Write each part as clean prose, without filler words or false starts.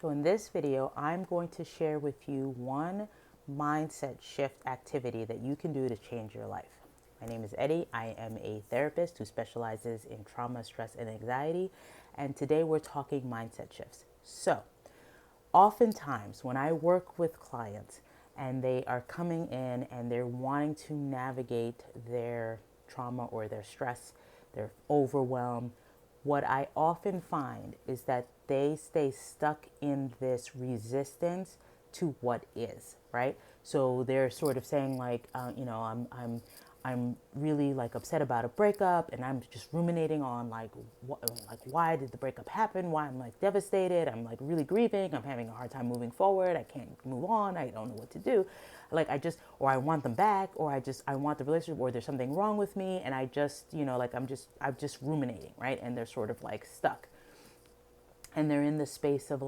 So in this video, I'm going to share with you one mindset shift activity that you can do to change your life. My name is Eddie. I am a therapist who specializes in trauma, stress, and anxiety. And today we're talking mindset shifts. So oftentimes when I work with clients and they are coming in and they're wanting to navigate their trauma or their stress, they're overwhelmed, what I often find is that they stay stuck in this resistance to what is, right? So they're sort of saying like, I'm really like upset about a breakup, and I'm just ruminating on like why did the breakup happen? Why I'm like devastated. I'm like really grieving. I'm having a hard time moving forward. I can't move on. I don't know what to do. Like or I want them back, or I want the relationship, or there's something wrong with me, and I just, like I'm just ruminating, right? And they're sort of like stuck, and they're in the space of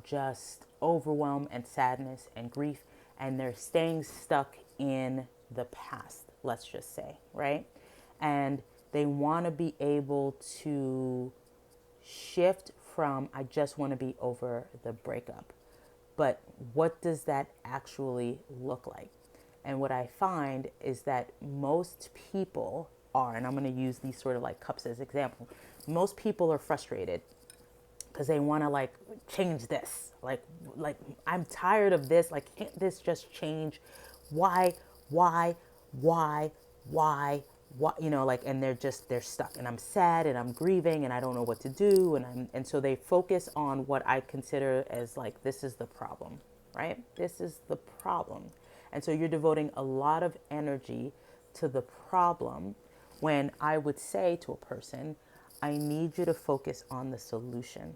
just overwhelm and sadness and grief, and they're staying stuck in the past, let's just say, right? And they want to be able to shift from I just want to be over the breakup. But what does that actually look like? And what I find is that most people are, and I'm going to use these sort of like cups as example. Most people are frustrated because they want to like change this. Like I'm tired of this. Like, can't this just change? Why, why, why, why, why? Like, and they're stuck. And I'm sad and I'm grieving and I don't know what to do. And so they focus on what I consider as like, this is the problem, right? This is the problem. And so you're devoting a lot of energy to the problem when I would say to a person, I need you to focus on the solution,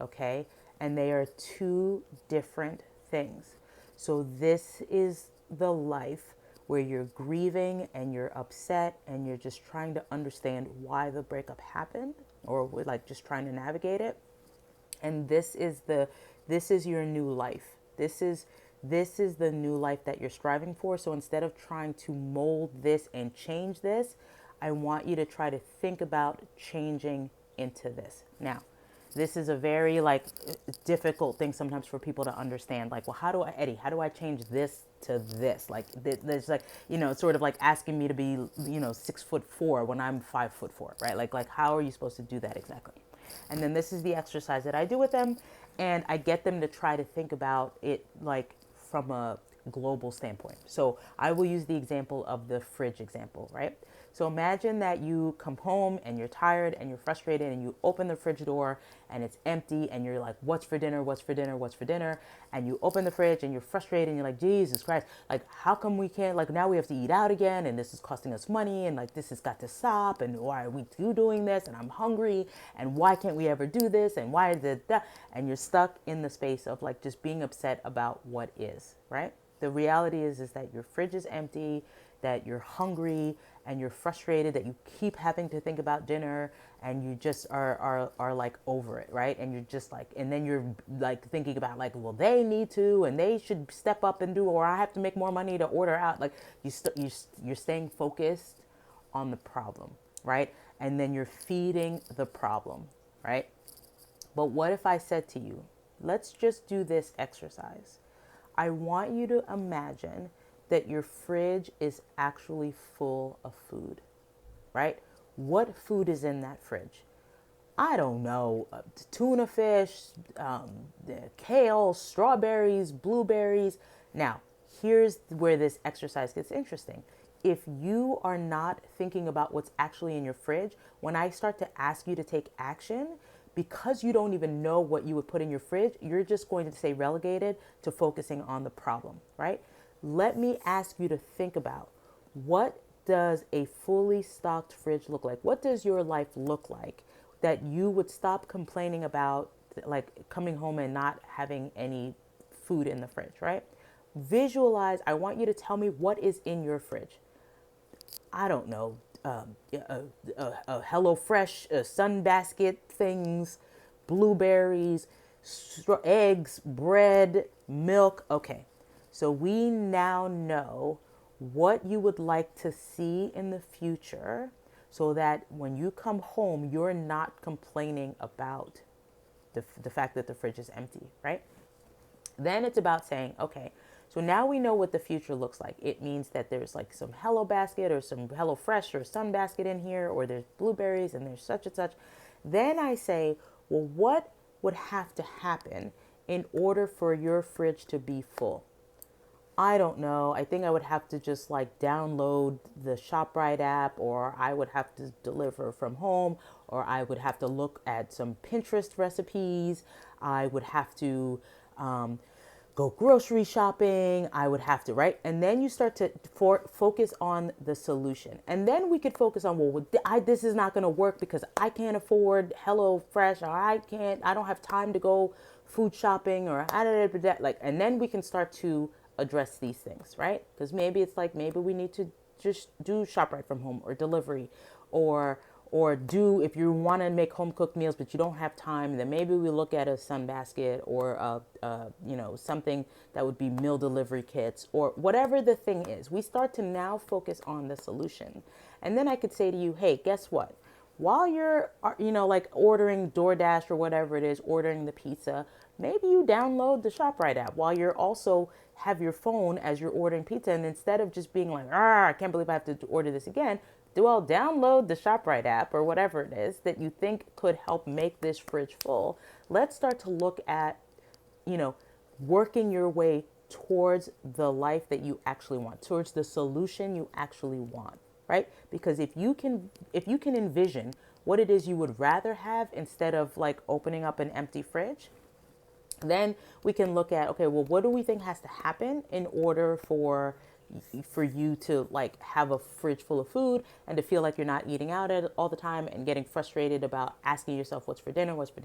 okay? And they are two different things. So this is the life where you're grieving and you're upset and you're just trying to understand why the breakup happened, or like just trying to navigate it. And this is your new life. This is the new life that you're striving for. So instead of trying to mold this and change this, I want you to try to think about changing into this. Now, this is a very like difficult thing sometimes for people to understand. Like, well, how do I change this to this? Like, there's like, sort of like asking me to be, 6'4" when I'm 5'4", right? Like, how are you supposed to do that exactly? And then this is the exercise that I do with them, and I get them to try to think about it like from a global standpoint. So I will use the example of the fridge example, right? So imagine that you come home and you're tired and you're frustrated and you open the fridge door and it's empty and you're like, what's for dinner? What's for dinner? What's for dinner? And you open the fridge and you're frustrated and you're like, Jesus Christ, like how come we can't, like now we have to eat out again and this is costing us money and like this has got to stop, and why are we doing this, and I'm hungry, and why can't we ever do this, and why is it that? And you're stuck in the space of like just being upset about what is, right? The reality is that your fridge is empty, that you're hungry and you're frustrated, that you keep having to think about dinner, and you just are like over it, right? And you're just like, and then you're like thinking about like, well, they need to, and they should step up and do, or I have to make more money to order out. Like you're staying focused on the problem, right? And then you're feeding the problem, right? But what if I said to you, let's just do this exercise. I want you to imagine that your fridge is actually full of food, right? What food is in that fridge? I don't know, tuna fish, kale, strawberries, blueberries. Now, here's where this exercise gets interesting. If you are not thinking about what's actually in your fridge, when I start to ask you to take action, because you don't even know what you would put in your fridge, you're just going to stay relegated to focusing on the problem, right? Let me ask you to think about, what does a fully stocked fridge look like? What does your life look like that you would stop complaining about, like coming home and not having any food in the fridge, right? Visualize, I want you to tell me what is in your fridge. I don't know, Hello Fresh, Sunbasket things, blueberries, eggs, bread, milk. Okay, so we now know what you would like to see in the future, so that when you come home, you're not complaining about the fact that the fridge is empty, right? Then it's about saying, okay, so now we know what the future looks like. It means that there's like some Hello Basket or some Hello Fresh or Sun Basket in here, or there's blueberries and there's such and such. Then I say, well, what would have to happen in order for your fridge to be full? I don't know. I think I would have to just like download the ShopRite app, or I would have to deliver from home, or I would have to look at some Pinterest recipes. I would have to go grocery shopping. I would have to, right? And then you start to focus on the solution. And then we could focus on, well, this is not going to work because I can't afford Hello Fresh, or I don't have time to go food shopping, or like, and then we can start to address these things, right? Because maybe it's like, maybe we need to just do ShopRite from home or delivery, or do, if you want to make home cooked meals but you don't have time, then maybe we look at a Sunbasket, or something that would be meal delivery kits, or whatever the thing is. We start to now focus on the solution. And then I could say to you, hey, guess what? While you're, like ordering DoorDash or whatever it is, ordering the pizza, maybe you download the ShopRite app while you're also have your phone as you're ordering pizza. And instead of just being like, I can't believe I have to order this again, download the ShopRite app or whatever it is that you think could help make this fridge full. Let's start to look at, working your way towards the life that you actually want, towards the solution you actually want, right? Because if you can envision what it is you would rather have instead of like opening up an empty fridge, then we can look at, okay, well, what do we think has to happen in order for you to like have a fridge full of food and to feel like you're not eating out all the time and getting frustrated about asking yourself what's for dinner, what's for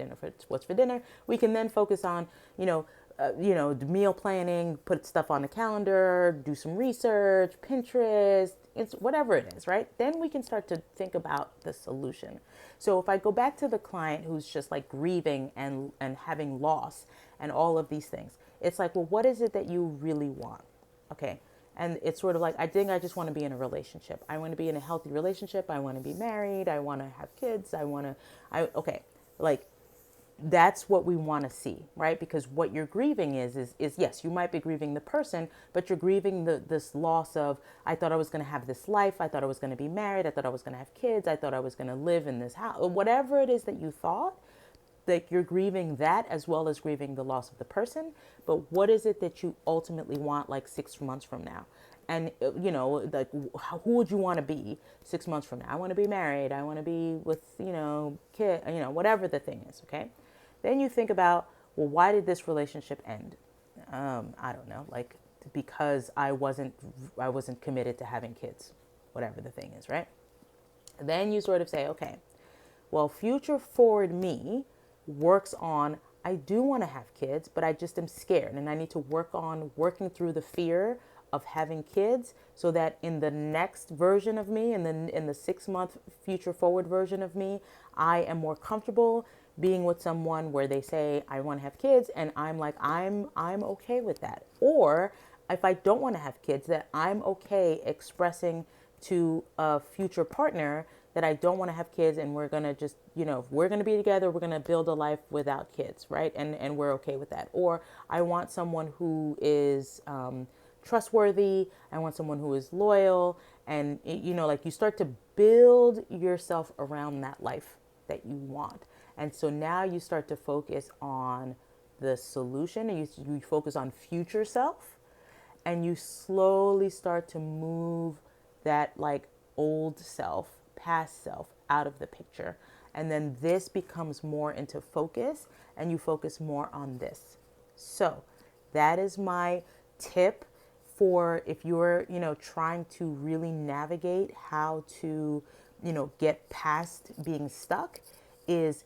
dinner. We can then focus on, meal planning, put stuff on the calendar, do some research, Pinterest, it's whatever it is, right? Then we can start to think about the solution. So if I go back to the client who's just like grieving and having loss and all of these things, it's like, well, what is it that you really want? Okay. And it's sort of like, I think I just want to be in a relationship. I want to be in a healthy relationship. I want to be married. I want to have kids. Like, that's what we want to see, right? Because what you're grieving is yes, you might be grieving the person, but you're grieving this loss of, I thought I was going to have this life. I thought I was going to be married. I thought I was going to have kids. I thought I was going to live in this house, whatever it is that you thought. That you're grieving that as well as grieving the loss of the person. But what is it that you ultimately want like 6 months from now? And, like, who would you want to be 6 months from now? I want to be married. I want to be with, kid, whatever the thing is. Okay. Then you think about, well, why did this relationship end? I don't know, like, because I wasn't committed to having kids, whatever the thing is, right? Then you sort of say, okay, well, future forward me works on, I do want to have kids, but I just am scared, and I need to work on working through the fear of having kids so that in the next version of me, and then in the 6-month future forward version of me, I am more comfortable being with someone where they say I want to have kids, and I'm like, I'm okay with that. Or if I don't want to have kids, that I'm okay expressing to a future partner that I don't want to have kids, and we're going to just, if we're going to be together, we're going to build a life without kids, right? And we're okay with that. Or I want someone who is trustworthy. I want someone who is loyal. And, like, you start to build yourself around that life that you want. And so now you start to focus on the solution, and you focus on future self, and you slowly start to move that like old self, past self out of the picture. And then this becomes more into focus, and you focus more on this. So that is my tip for if you're, trying to really navigate how to, get past being stuck is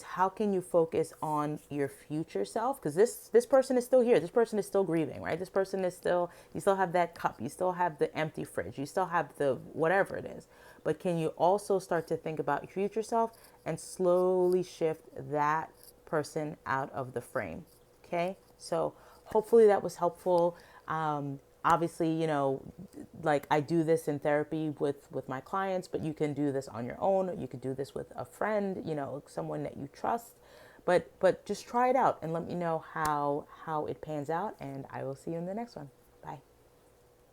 how can you focus on your future self? Because this person is still here. This person is still grieving, right? This person is still, you still have that cup. You still have the empty fridge. You still have the whatever it is. But can you also start to think about your future self and slowly shift that person out of the frame? Okay. So hopefully that was helpful. Obviously, like I do this in therapy with my clients, but you can do this on your own. You could do this with a friend, someone that you trust. But just try it out and let me know how it pans out, and I will see you in the next one. Bye.